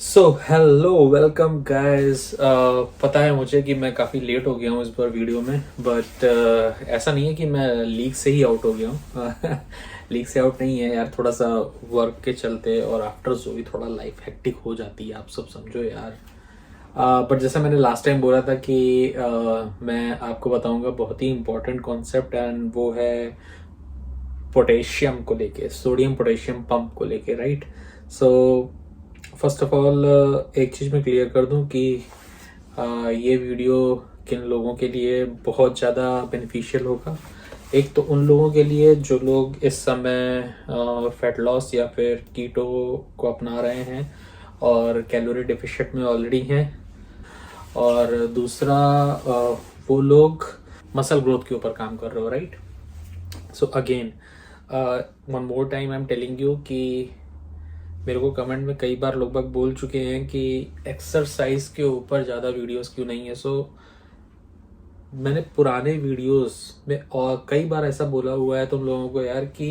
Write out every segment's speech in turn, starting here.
So hello welcome guys. पता है मुझे कि मैं काफ़ी लेट हो गया हूँ इस बार वीडियो में, बट ऐसा नहीं है कि मैं लीग से ही आउट हो गया हूँ। लीग से आउट नहीं है यार, थोड़ा सा वर्क के चलते और आफ्टर जो भी थोड़ा लाइफ हेक्टिक हो जाती है, आप सब समझो यार। बट जैसा मैंने लास्ट टाइम बोला था कि मैं आपको बताऊंगा बहुत ही इम्पोर्टेंट कॉन्सेप्ट, एंड वो है पोटेशियम को लेके, सोडियम पोटेशियम पंप को लेके, right. So first of all एक चीज़ मैं क्लियर कर दूं कि ये वीडियो किन लोगों के लिए बहुत ज़्यादा बेनिफिशियल होगा। एक तो उन लोगों के लिए जो लोग इस समय फैट लॉस या फिर कीटो को अपना रहे हैं और कैलोरी डेफिशिएंट में ऑलरेडी हैं, और दूसरा वो लोग मसल ग्रोथ के ऊपर काम कर रहे हो, right. So again one more time I am telling you कि मेरे को कमेंट में कई बार लोग बाग बोल चुके हैं कि एक्सरसाइज के ऊपर ज़्यादा वीडियोस क्यों नहीं है। सो मैंने पुराने वीडियोस में और कई बार ऐसा बोला हुआ है तुम लोगों को यार कि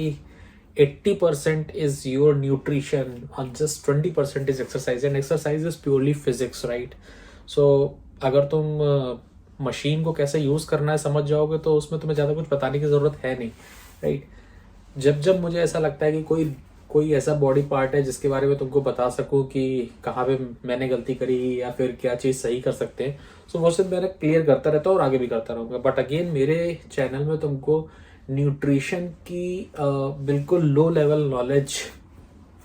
80% इज योर न्यूट्रिशन और just 20% is exercise, and exercise is purely physics, right. So अगर तुम मशीन को कैसे यूज़ करना है समझ जाओगे तो उसमें तुम्हें ज़्यादा कुछ बताने की ज़रूरत है नहीं, राइट। जब जब मुझे ऐसा लगता है कि कोई कोई ऐसा बॉडी पार्ट है जिसके बारे में तुमको बता सकूं कि कहाँ पे मैंने गलती करी या फिर क्या चीज़ सही कर सकते हैं, सो वो सिर्फ मैंने क्लियर करता रहता हूँ और आगे भी करता रहूँगा। बट अगेन मेरे चैनल में तुमको न्यूट्रिशन की बिल्कुल लो लेवल नॉलेज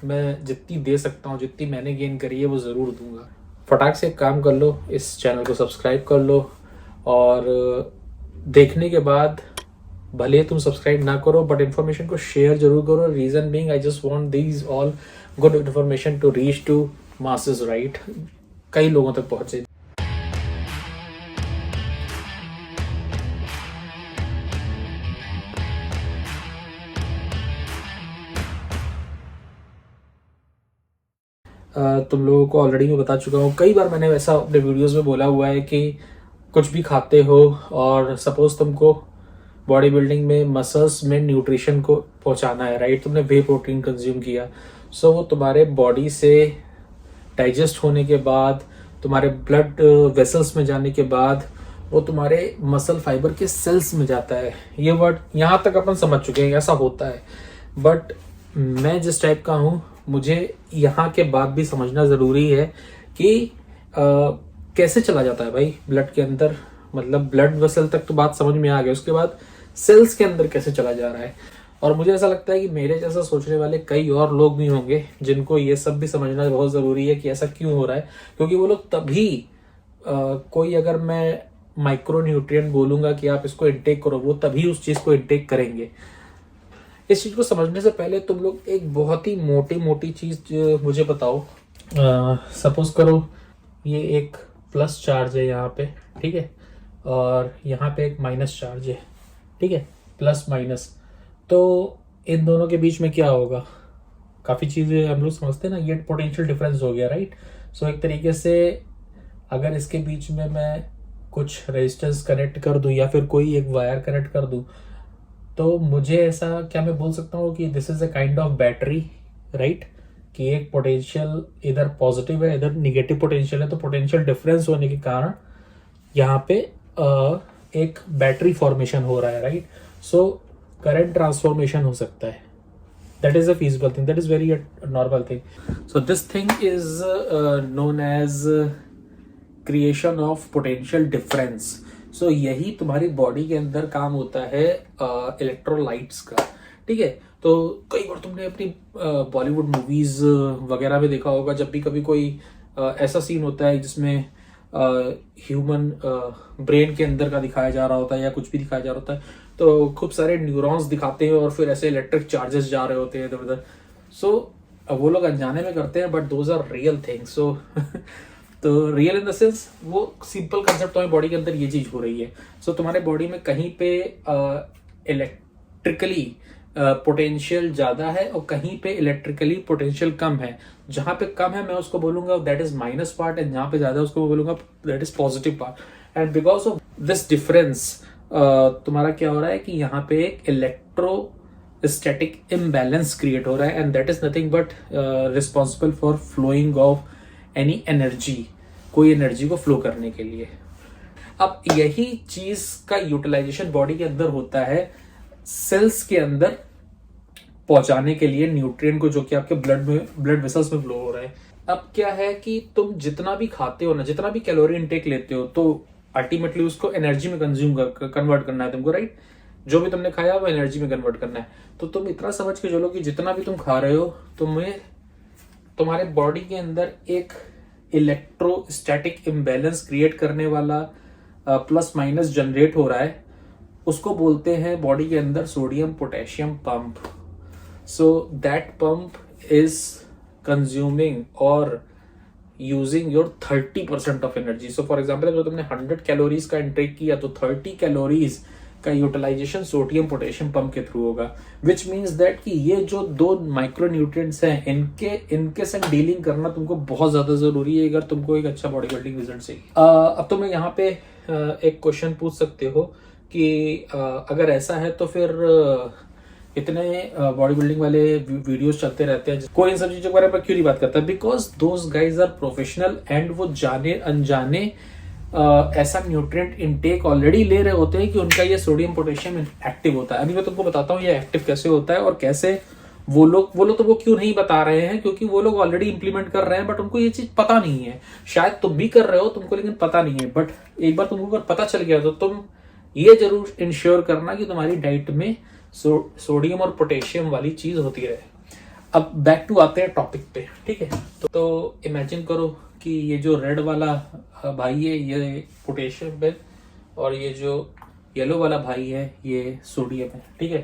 मैं जितनी दे सकता हूँ, जितनी मैंने गेन करी है वो ज़रूर दूंगा। फटाक से एक काम कर लो, इस चैनल को सब्सक्राइब कर लो, और देखने के बाद भले तुम सब्सक्राइब ना करो बट इन्फॉर्मेशन को शेयर जरूर करो। Reason being I just want these all good information to reach to masses, right, कई लोगों तक पहुंचे। तुम लोगों को ऑलरेडी मैं बता चुका हूँ, कई बार मैंने वैसा अपने वीडियोस में बोला हुआ है कि कुछ भी खाते हो और सपोज तुमको बॉडी बिल्डिंग में मसल्स में न्यूट्रिशन को पहुंचाना है, राइट। तुमने वे प्रोटीन कंज्यूम किया, सो वो तुम्हारे बॉडी से डाइजेस्ट होने के बाद, तुम्हारे ब्लड वेसल्स में जाने के बाद वो तुम्हारे मसल फाइबर के सेल्स में जाता है। ये वर्ड यहाँ तक अपन समझ चुके हैं, ऐसा होता है। बट मैं जिस टाइप का हूँ, मुझे यहाँ के बाद भी समझना ज़रूरी है कि कैसे चला जाता है भाई ब्लड के अंदर। मतलब ब्लड वेसल तक तो बात समझ में आ गई, उसके बाद सेल्स के अंदर कैसे चला जा रहा है। और मुझे ऐसा लगता है कि मेरे जैसा सोचने वाले कई और लोग भी होंगे जिनको ये सब भी समझना बहुत ज़रूरी है कि ऐसा क्यों हो रहा है। क्योंकि वो लोग तभी कोई अगर मैं माइक्रो न्यूट्रिएंट बोलूंगा कि आप इसको इंटेक करो, वो तभी उस चीज़ को इंटेक करेंगे। इस चीज़ को समझने से पहले तुम लोग एक बहुत ही मोटी मोटी चीज़ मुझे बताओ। सपोज करो ये एक प्लस चार्ज है यहाँ पे, ठीक है, और यहाँ पे एक माइनस चार्ज है, ठीक है, प्लस माइनस। तो इन दोनों के बीच में क्या होगा, काफ़ी चीज़ें हम लोग समझते हैं ना, ये पोटेंशियल डिफरेंस हो गया, राइट। सो एक तरीके से अगर इसके बीच में मैं कुछ रेजिस्टेंस कनेक्ट कर दूं या फिर कोई एक वायर कनेक्ट कर दूं, तो मुझे ऐसा क्या मैं बोल सकता हूँ कि this is a kind of battery, right. कि एक पोटेंशियल इधर पॉजिटिव है, इधर निगेटिव पोटेंशियल है, तो पोटेंशियल डिफरेंस होने के कारण यहाँ पे एक बैटरी फॉर्मेशन हो रहा है, राइट। सो करंट ट्रांसफॉर्मेशन हो सकता है। That is a feasible thing, that is very a normal thing. So this thing is known as creation of potential difference. So यही तुम्हारी बॉडी के अंदर काम होता है इलेक्ट्रोलाइट्स का, ठीक है। तो कई बार तुमने अपनी बॉलीवुड मूवीज वगैरह में देखा होगा, जब भी कभी कोई ऐसा सीन होता है जिसमें ह्यूमन ब्रेन के अंदर का दिखाया जा रहा होता है या कुछ भी दिखाया जा रहा होता है, तो खूब सारे न्यूरॉन्स दिखाते हैं और फिर ऐसे इलेक्ट्रिक चार्जेस जा रहे होते हैं इधर उधर। सो वो लोग अनजाने में करते हैं, but those are real things. So तो रियल इन द सेंस वो सिंपल कंसेप्ट तुम्हारी बॉडी के अंदर ये चीज हो रही है। सो तुम्हारे बॉडी में कहीं पे इलेक्ट्रिकली पोटेंशियल ज्यादा है और कहीं पे इलेक्ट्रिकली पोटेंशियल कम है। जहां पे कम है मैं उसको बोलूंगा that is minus part, and जहां पे ज्यादा है उसको बोलूंगा that is positive part. And because of this difference तुम्हारा क्या हो रहा है कि यहाँ पे एक इलेक्ट्रो स्टैटिक इम्बैलेंस क्रिएट हो रहा है, and that is nothing but responsible for flowing of any energy, कोई एनर्जी को फ्लो करने के लिए। अब यही चीज का यूटिलाइजेशन बॉडी के अंदर होता है सेल्स के अंदर पहुंचाने के लिए न्यूट्रिएंट को, जो कि आपके ब्लड वेसल्स में फ्लो हो रहा है। अब क्या है कि तुम जितना भी खाते हो ना, जितना भी कैलोरी इनटेक लेते हो, तो अल्टीमेटली उसको एनर्जी में कंज्यूम कन्वर्ट करना है तुमको, राइट। जो भी तुमने खाया वो एनर्जी में कन्वर्ट करना है। तो तुम इतना समझ के चलो कि जितना भी तुम खा रहे हो, तुम्हें तुम्हारे बॉडी के अंदर एक इलेक्ट्रोस्टैटिक इम्बैलेंस क्रिएट करने वाला प्लस माइनस जनरेट हो रहा है। उसको बोलते हैं बॉडी के अंदर sodium potassium pump. So that pump is consuming और using your 30% of energy. So for example अगर तुमने 100 कैलोरीज का इंटेक किया तो 30 कैलोरीज का यूटिलाइजेशन सोडियम पोटेशियम पंप के थ्रू होगा, विच मीन्स दैट कि ये जो दो माइक्रो न्यूट्रिएंट्स हैं, इनके साथ डीलिंग करना तुमको बहुत ज्यादा जरूरी है अगर तुमको एक अच्छा बॉडी बिल्डिंग रिजल्ट चाहिए। अब तुम्हें यहाँ पे एक क्वेश्चन पूछ सकते हो कि अगर ऐसा है तो फिर इतने बॉडी बिल्डिंग वाले वीडियोस चलते रहते हैं, कोई इन सब चीजों के बारे में क्यों नहीं बात करता? Because those guys are professional and वो जाने अनजाने ऐसा न्यूट्रिएंट इनटेक ऑलरेडी ले रहे होते हैं कि उनका ये सोडियम पोटेशियम एक्टिव होता है। अभी मैं तुमको बताता हूँ ये एक्टिव कैसे होता है और कैसे वो लोग तुमको क्यों नहीं बता रहे हैं, क्योंकि वो लोग ऑलरेडी इंप्लीमेंट कर रहे हैं, बट उनको ये चीज पता नहीं है। शायद तुम भी कर रहे हो, तुमको लेकिन पता नहीं है। बट एक बार तुमको अगर पता चल गया तो तुम ये जरूर इंश्योर करना कि तुम्हारी डाइट में सोडियम और पोटेशियम वाली चीज होती रहे। अब बैक टू आते हैं टॉपिक पे, ठीक है। तो इमेजिन करो कि ये जो रेड वाला भाई है ये पोटेशियम है और ये जो येलो वाला भाई है ये सोडियम है, ठीक है।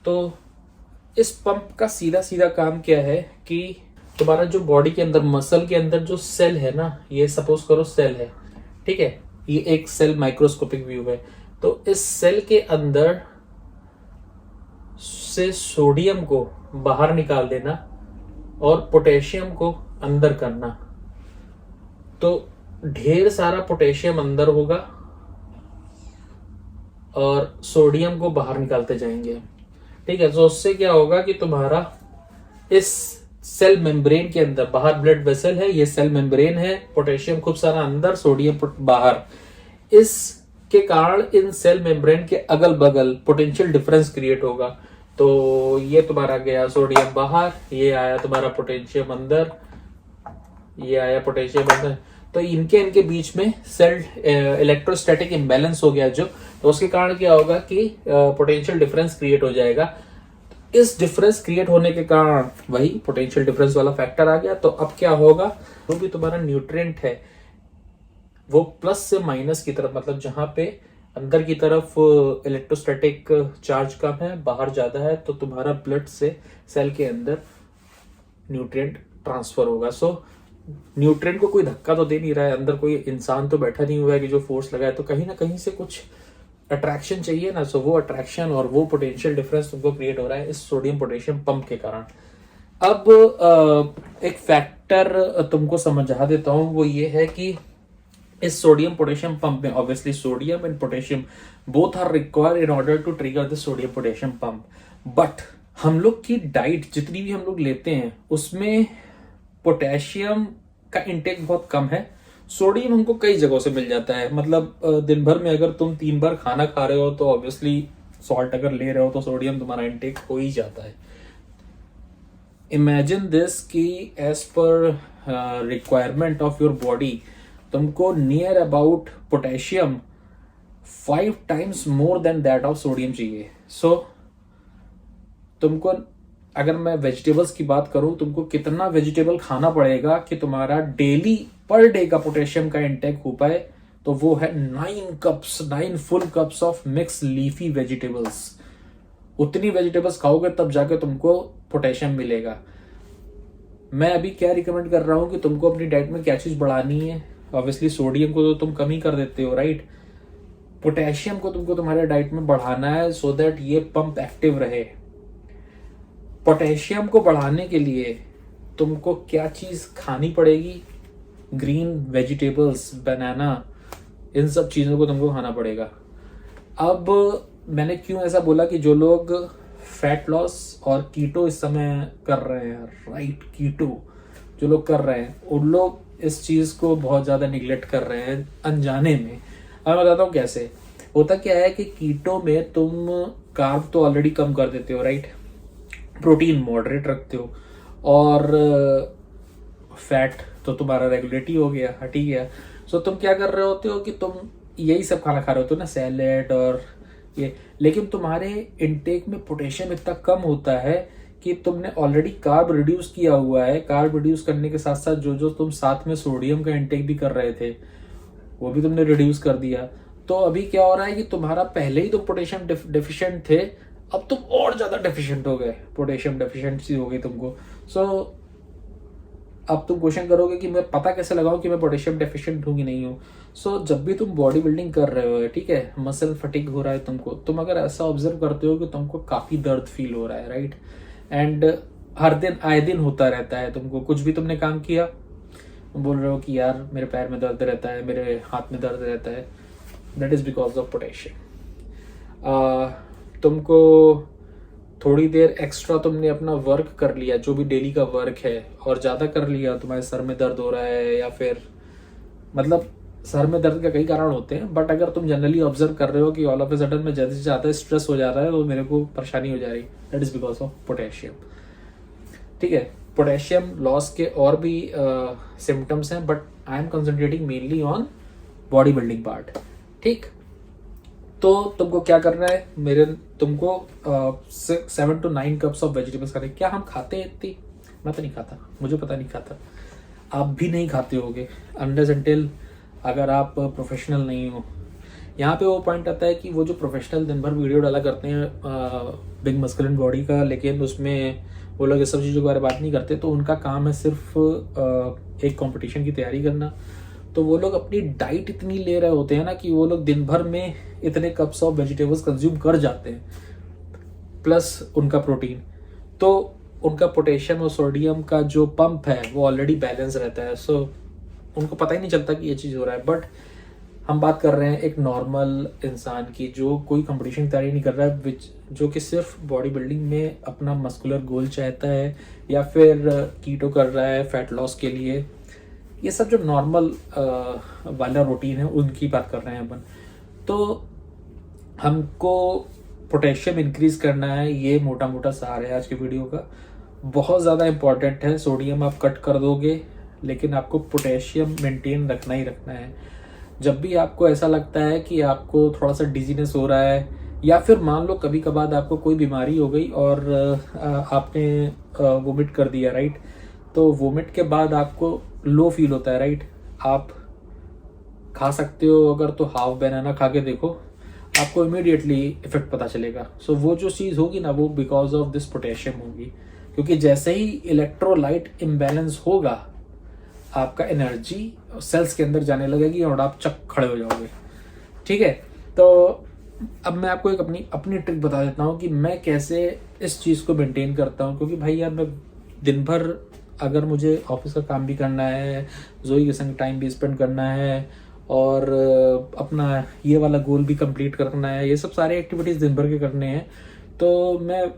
तो इस पंप का सीधा सीधा काम क्या है कि तुम्हारा जो बॉडी के अंदर मसल के अंदर जो सेल है ना, ये सपोज करो सेल है, ठीक है। ये एक सेल माइक्रोस्कोपिक व्यू है। तो इस सेल के अंदर से सोडियम को बाहर निकाल देना और पोटेशियम को अंदर करना, तो ढेर सारा पोटेशियम अंदर होगा और सोडियम को बाहर निकालते जाएंगे, ठीक है। तो उससे क्या होगा कि तुम्हारा इस सेल मेम्ब्रेन के अंदर, बाहर ब्लड वेसल है, ये सेल मेम्ब्रेन है, पोटेशियम खूब सारा अंदर, सोडियम बाहर। इसके कारण इन सेल मेम्ब्रेन के अगल बगल पोटेंशियल डिफरेंस क्रिएट होगा। तो ये तुम्हारा गया सोडियम बाहर, ये आया तुम्हारा पोटेशियम अंदर, ये आया पोटेशियम अंदर। तो इनके बीच में सेल इलेक्ट्रोस्टैटिक इम्बैलेंस हो गया जो, तो उसके कारण क्या होगा कि पोटेंशियल डिफरेंस क्रिएट हो जाएगा। इस डिफरेंस क्रिएट होने के कारण वही पोटेंशियल डिफरेंस वाला फैक्टर आ गया। तो अब क्या होगा, जो भी तुम्हारा न्यूट्रिएंट है वो प्लस से माइनस की तरफ, मतलब जहां पे अंदर की तरफ इलेक्ट्रोस्टैटिक चार्ज कम है, बाहर ज्यादा है, तो तुम्हारा ब्लड से सेल के अंदर न्यूट्रिएंट ट्रांसफर होगा। सो न्यूट्रिएंट को कोई धक्का तो दे नहीं रहा है, अंदर कोई इंसान तो बैठा नहीं हुआ है कि जो फोर्स लगाए, तो कहीं ना कहीं से कुछ अट्रैक्शन चाहिए ना। सो वो अट्रैक्शन और वो पोटेंशियल डिफरेंस तुमको क्रिएट हो रहा है इस सोडियम पोटेशियम पंप के कारण। अब एक फैक्टर तुमको समझा देता हूं, वो ये है कि इस सोडियम पोटेशियम पंप में obviously sodium and potassium both are required in order to trigger the sodium potassium pump. But हम लोग की डाइट जितनी भी हम लोग लेते हैं उसमें पोटेशियम का इंटेक बहुत कम है। सोडियम हमको कई जगहों से मिल जाता है, मतलब दिन भर में अगर तुम 3 बार खाना खा रहे हो तो ऑब्वियसली सॉल्ट अगर ले रहे हो तो सोडियम तुम्हारा इंटेक हो ही जाता है। इमेजिन दिस कि as per requirement of your body तुमको near about potassium 5 times more than that of sodium चाहिए। सो तुमको, अगर मैं वेजिटेबल्स की बात करूं, तुमको कितना वेजिटेबल खाना पड़ेगा कि तुम्हारा डेली पर डे का पोटेशियम का इंटेक हो पाए, तो वो है 9 full cups of mix leafy vegetables. उतनी वेजिटेबल्स खाओगे तब जाके तुमको पोटेशियम मिलेगा। मैं अभी क्या रिकमेंड कर रहा हूं कि तुमको अपनी डाइट में क्या चीज बढ़ानी है। ऑब्वियसली सोडियम को तो तुम कम ही कर देते हो, राइट। पोटेशियम को तुमको तुम्हारे डाइट में बढ़ाना है सो दैट ये पंप एक्टिव रहे। पोटेशियम को बढ़ाने के लिए तुमको क्या चीज खानी पड़ेगी? ग्रीन वेजिटेबल्स, बनाना, इन सब चीजों को तुमको खाना पड़ेगा। अब मैंने क्यों ऐसा बोला कि जो लोग फैट लॉस और कीटो इस समय कर रहे हैं, राइट, कीटो जो लोग कर रहे हैं, उन लोग इस चीज़ को बहुत ज़्यादा निगलेक्ट कर रहे हैं अनजाने में। मैं बताता हूँ कैसे। होता क्या है कि कीटो में तुम कार्ब तो ऑलरेडी कम कर देते हो, राइट, प्रोटीन मॉडरेट रखते हो, और फैट तो तुम्हारा रेगुलेट ही हो गया, हट ही गया। सो तुम क्या कर रहे होते हो कि तुम यही सब खाना खा रहे होते हो ना, सैलेड और ये, लेकिन तुम्हारे इनटेक में पोटेशियम इतना कम होता है कि तुमने ऑलरेडी कार्ब रिड्यूस किया हुआ है। कार्ब रिड्यूस करने के साथ साथ जो जो तुम साथ में सोडियम का इंटेक भी कर रहे थे वो भी तुमने रिड्यूस कर दिया। तो अभी क्या हो रहा है कि तुम्हारा पहले ही तो पोटेशियम डेफिशिएंट थे, अब तुम और ज्यादा डेफिशिएंट हो गए, पोटेशियम डेफिशिएंसी हो गई तुमको। सो अब तुम क्वेश्चन करोगे कि मैं पता कैसे लगाऊं कि मैं पोटेशियम डेफिशिएंट हूं कि नहीं हूं। सो जब भी तुम बॉडी बिल्डिंग कर रहे हो, ठीक है, मसल फटीग हो रहा है तुमको, तुम अगर ऐसा ऑब्जर्व करते हो कि तुमको काफी दर्द फील हो रहा है, राइट, एंड हर दिन आए दिन होता रहता है, तुमको कुछ भी तुमने काम किया बोल रहे हो कि यार मेरे पैर में दर्द रहता है, मेरे हाथ में दर्द रहता है, that is because of potassium. तुमको थोड़ी देर एक्स्ट्रा तुमने अपना वर्क कर लिया, जो भी डेली का वर्क है, और ज़्यादा कर लिया, तुम्हारे सर में दर्द हो रहा है, या फिर मतलब सर में दर्द के कई कारण होते हैं, बट अगर तुम जनरली ऑब्जर्व कर रहे हो कि ऑल ऑफ ए सडन में जैसे ज़्यादा स्ट्रेस हो जा रहा है तो मेरे को परेशानी हो जा रही, that is because of potassium. ठीक है, पोटेशियम लॉस के और भी सिम्टम्स हैं, but I am concentrating mainly on body building part. ठीक, तो तुमको क्या करना है, तुमको 7 to 9 कप्स ऑफ वेजिटेबल्स खाने। क्या हम खाते हैं इतनी? मैं तो नहीं खाता, मुझे पता नहीं खाता, आप भी नहीं खाते होगे अनलेस अनटिल अगर आप प्रोफेशनल नहीं हो। यहाँ पे वो पॉइंट आता है कि वो जो प्रोफेशनल दिन भर वीडियो डाला करते हैं बिग मस्कुलिन बॉडी का, लेकिन उसमें वो लोग इस सब चीज़ों के बारे में बात नहीं करते, तो उनका काम है सिर्फ एक कंपटीशन की तैयारी करना। तो वो लोग अपनी डाइट इतनी ले रहे होते हैं ना कि वो लोग दिन भर में इतने कप्स ऑफ वेजिटेबल्स कंज्यूम कर जाते हैं, प्लस उनका प्रोटीन, तो उनका पोटेशियम और सोडियम का जो पंप है वो ऑलरेडी बैलेंस रहता है। सो उनको पता ही नहीं चलता कि ये चीज़ हो रहा है। बट हम बात कर रहे हैं एक नॉर्मल इंसान की जो कोई कंपटीशन की तैयारी नहीं कर रहा है, जो कि सिर्फ बॉडी बिल्डिंग में अपना मस्कुलर गोल चाहता है, या फिर कीटो कर रहा है फैट लॉस के लिए। ये सब जो नॉर्मल वाला रूटीन है उनकी बात कर रहे हैं अपन। तो हमको पोटेशियम इंक्रीज करना है, ये मोटा मोटा सार है आज के वीडियो का। बहुत ज़्यादा इंपॉर्टेंट है, सोडियम आप कट कर दोगे लेकिन आपको पोटेशियम मेंटेन रखना ही रखना है। जब भी आपको ऐसा लगता है कि आपको थोड़ा सा डिजीनेस हो रहा है, या फिर मान लो कभी कभार आपको कोई बीमारी हो गई और आपने वोमिट कर दिया, राइट, तो वोमिट के बाद आपको लो फील होता है, राइट, आप खा सकते हो अगर तो हाफ बनाना खा के देखो, आपको इमीडिएटली इफेक्ट पता चलेगा। सो वो जो चीज़ होगी ना वो बिकॉज ऑफ दिस पोटेशियम होगी, क्योंकि जैसे ही इलेक्ट्रोलाइट इम्बैलेंस होगा आपका एनर्जी सेल्स के अंदर जाने लगेगी और आप चक खड़े हो जाओगे। ठीक है, तो अब मैं आपको एक अपनी ट्रिक बता देता हूँ कि मैं कैसे इस चीज़ को मेंटेन करता हूँ। क्योंकि भाई यार मैं दिन भर अगर मुझे ऑफिस का काम भी करना है, जोई के संग टाइम भी स्पेंड करना है, और अपना ये वाला गोल भी कंप्लीट करना है, ये सब सारे एक्टिविटीज़ दिन भर के करने हैं, तो मैं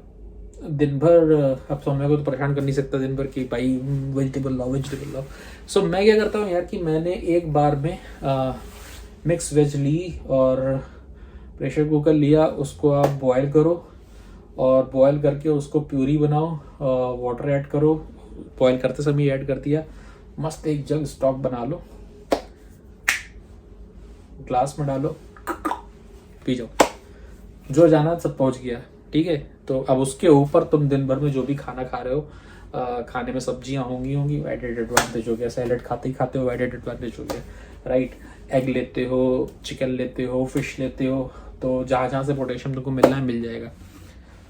दिन भर अब सौम्या को तो परेशान कर नहीं सकता दिन भर कि भाई वेजिटेबल लाओ वेजिटेबल लाओ। सो मैं क्या करता हूँ यार कि मैंने एक बार में मिक्स वेज ली और प्रेशर कुकर लिया, उसको आप बॉयल करो, और बॉयल करके उसको प्यूरी बनाओ, वाटर ऐड करो, बॉयल करते समय ऐड कर दिया, मस्त एक जग स्टॉक बना लो, ग्लास में डालो, पी जाओ, जो जाना सब पहुंच गया। ठीक है, तो अब उसके ऊपर तुम दिन भर में जो भी खाना खा रहे हो, खाने में सब्जियां होंगी एडेड एडवांटेज हो गया, सैलेड खाते ही खाते हो एडेड एडवांटेज हो गया, राइट, एग लेते हो, चिकन लेते हो, फिश लेते हो, तो जहाँ जहाँ से पोटेशियम तुमको मिलना है मिल जाएगा।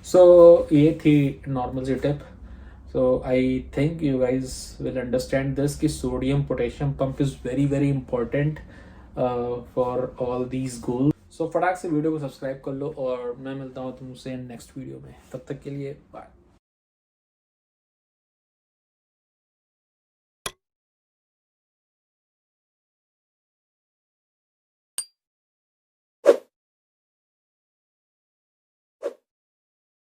सो ये थी नॉर्मल सी tip. So I think you guys will understand this कि sodium potassium pump is very very important for all these goals. So फटाक से वीडियो को सब्सक्राइब कर लो, और मैं मिलता हूँ तुमसे नेक्स्ट वीडियो में। तब तक के लिए बाय।